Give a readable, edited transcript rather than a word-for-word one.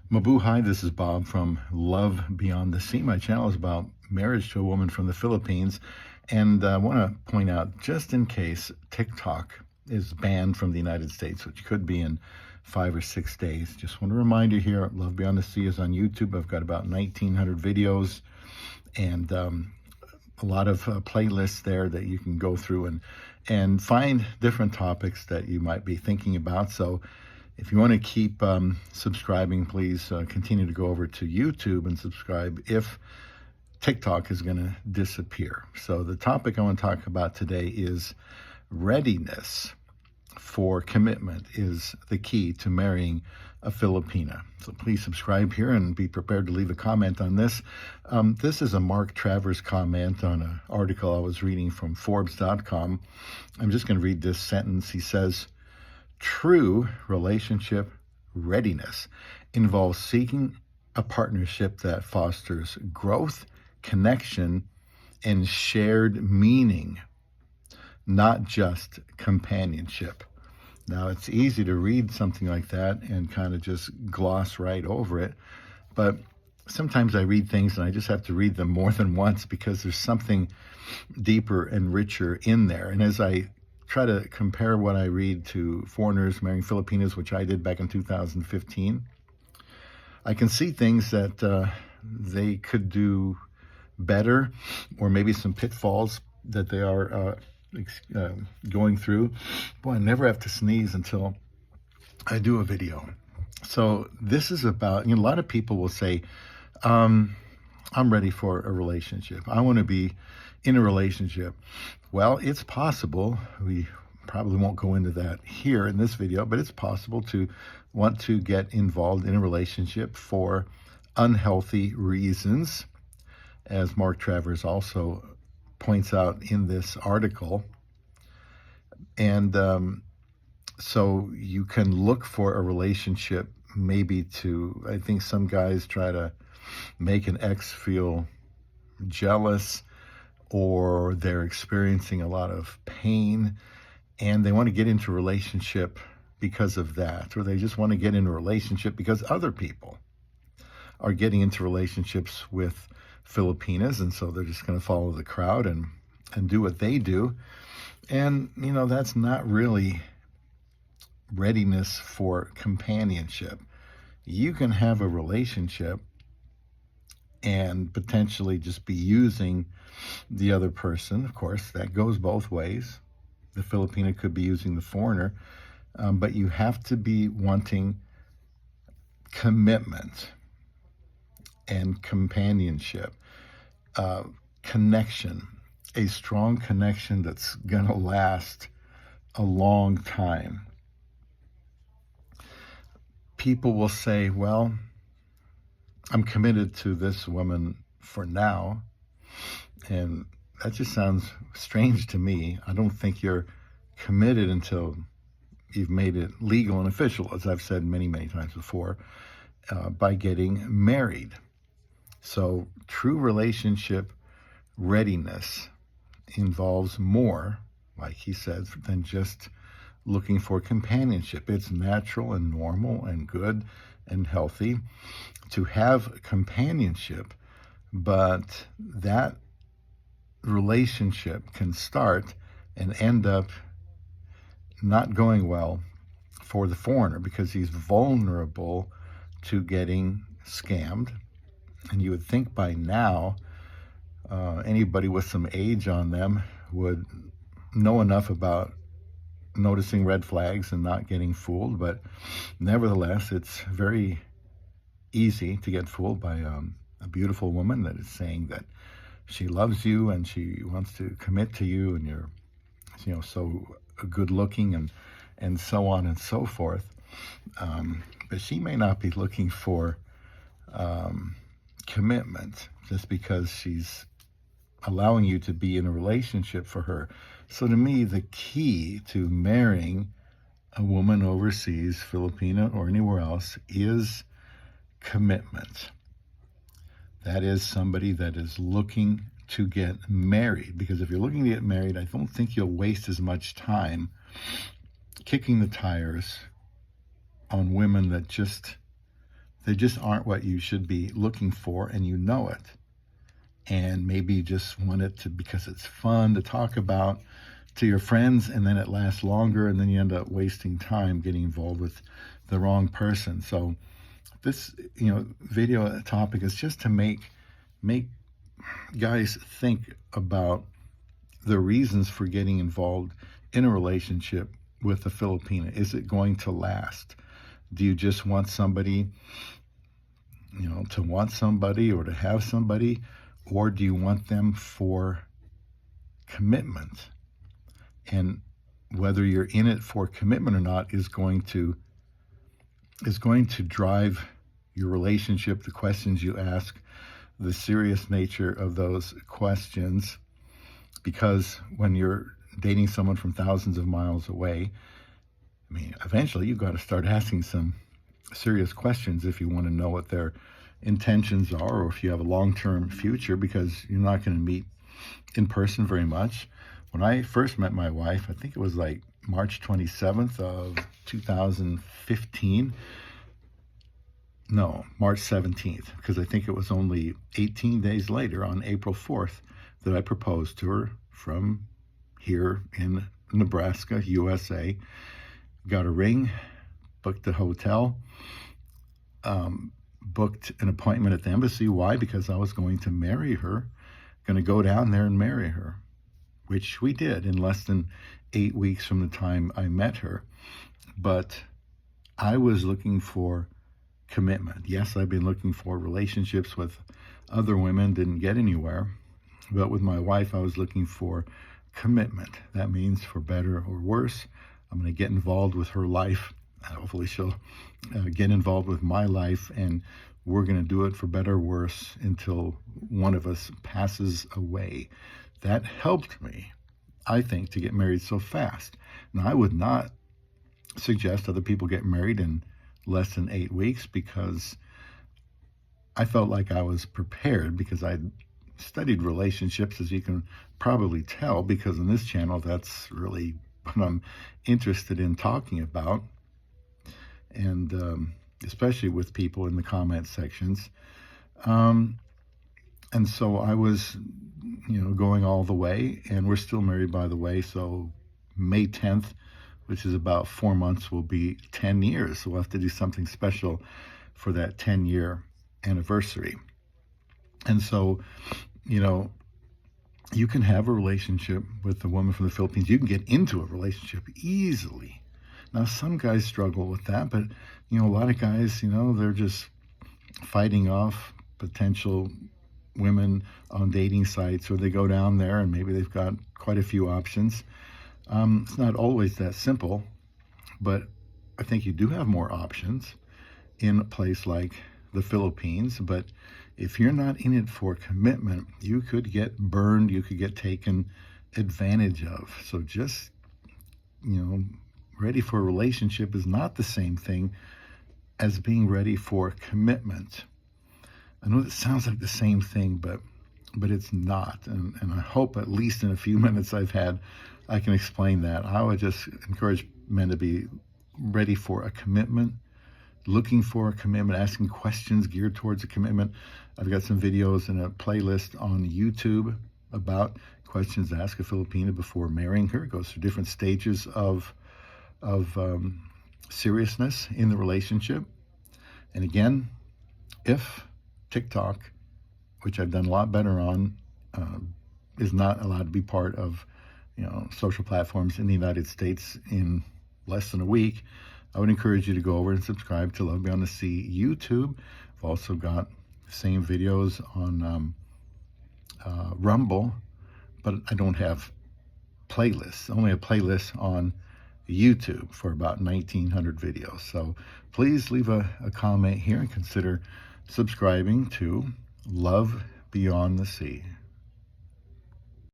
Mabuhay, this is Bob from Love Beyond the Sea. My channel is about marriage to a woman from the Philippines. And I want to point out, just in case TikTok is banned from the United States, which could be in 5 or 6 days, just want to remind you here, Love Beyond the Sea is on YouTube. I've got about 1,900 videos and a lot of playlists there that you can go through and find different topics that you might be thinking about. So if you want to keep subscribing, please continue to go over to YouTube and subscribe if TikTok is going to disappear. So the topic I want to talk about today is readiness for commitment is the key to marrying a Filipina. So please subscribe here and be prepared to leave a comment on this. This is a Mark Travers comment on an article I was reading from Forbes.com. I'm just going to read this sentence. He says, "True relationship readiness involves seeking a partnership that fosters growth, connection, and shared meaning, not just companionship." Now, it's easy to read something like that and kind of just gloss right over it, but sometimes I read things and I just have to read them more than once because there's something deeper and richer in there. And as I try to compare what I read to Foreigners Marrying Filipinas, which I did back in 2015, I can see things that they could do better, or maybe some pitfalls that they are going through. Boy, I never have to sneeze until I do a video. So this is about, a lot of people will say, I'm ready for a relationship. I want to be in a relationship. Well, it's possible. We probably won't go into that here in this video, but it's possible to want to get involved in a relationship for unhealthy reasons, as Mark Travers also points out in this article. And so you can look for a relationship maybe to, I think some guys try to make an ex feel jealous, or they're experiencing a lot of pain and they want to get into a relationship because of that, or they just want to get into a relationship because other people are getting into relationships with Filipinas, and so they're just going to follow the crowd and do what they do. And, that's not really readiness for companionship. You can have a relationship and potentially just be using the other person. Of course, that goes both ways. The Filipina could be using the foreigner, but you have to be wanting commitment and companionship, connection, a strong connection that's going to last a long time. People will say, well, I'm committed to this woman for now, and that just sounds strange to me. I don't think you're committed until you've made it legal and official, as I've said many, many times before, by getting married. So true relationship readiness involves more, like he says, than just looking for companionship. It's natural and normal and good and healthy to have companionship, but that relationship can start and end up not going well for the foreigner because he's vulnerable to getting scammed. And you would think by now anybody with some age on them would know enough about noticing red flags and not getting fooled, but nevertheless, it's very easy to get fooled by a beautiful woman that is saying that she loves you and she wants to commit to you, and you're, so good looking and so on and so forth. But she may not be looking for commitment just because she's allowing you to be in a relationship for her. So to me, the key to marrying a woman overseas, Filipina or anywhere else, is commitment. That is somebody that is looking to get married. Because if you're looking to get married, I don't think you'll waste as much time kicking the tires on women that just they just aren't what you should be looking for, and you know it. And maybe you just want it to, because it's fun to talk about to your friends, and then it lasts longer, and then you end up wasting time getting involved with the wrong person. So this, video topic is just to make guys think about the reasons for getting involved in a relationship with a Filipina. Is it going to last? Do you just want somebody, to want somebody or to have somebody, or do you want them for commitment? And whether you're in it for commitment or not is going to drive your relationship, the questions you ask, the serious nature of those questions. Because when you're dating someone from thousands of miles away, eventually you've got to start asking some serious questions if you want to know what their intentions are, or if you have a long-term future, because you're not going to meet in person very much. When I first met my wife, I think it was like March 27th of 2015. No, March 17th, because I think it was only 18 days later, on April 4th, that I proposed to her from here in Nebraska, USA. Got a ring, booked a hotel, booked an appointment at the embassy. Why? Because I was going to marry her, going to go down there and marry her, which we did in less than 8 weeks from the time I met her. But I was looking for commitment. Yes, I've been looking for relationships with other women, didn't get anywhere. But with my wife, I was looking for commitment. That means, for better or worse, I'm going to get involved with her life. Hopefully she'll get involved with my life, and we're going to do it for better or worse until one of us passes away. That helped me, I think, to get married so fast. Now, I would not suggest other people get married in less than 8 weeks, because I felt like I was prepared, because I'd studied relationships, as you can probably tell, because on this channel, that's really what I'm interested in talking about. And especially with people in the comment sections. And so I was, going all the way, and we're still married, by the way. So May 10th, which is about 4 months, will be 10 years. So we'll have to do something special for that 10-year anniversary. And so, you can have a relationship with a woman from the Philippines. You can get into a relationship easily. Now, some guys struggle with that, but, a lot of guys, they're just fighting off potential women on dating sites, or they go down there and maybe they've got quite a few options. It's not always that simple, but I think you do have more options in a place like the Philippines. But if you're not in it for commitment, you could get burned, you could get taken advantage of. So just, ready for a relationship is not the same thing as being ready for commitment. I know that sounds like the same thing, but it's not. And I hope at least in a few minutes I can explain that. I would just encourage men to be ready for a commitment, looking for a commitment, asking questions geared towards a commitment. I've got some videos and a playlist on YouTube about questions to ask a Filipina before marrying her. It goes through different stages of seriousness in the relationship. And again, if TikTok, which I've done a lot better on, is not allowed to be part of social platforms in the United States in less than a week, I would encourage you to go over and subscribe to Love Beyond the Sea YouTube. I've also got the same videos on Rumble, but I don't have playlists. I only have playlists on YouTube for about 1,900 videos. So please leave a comment here and consider subscribing to Love Beyond the Sea.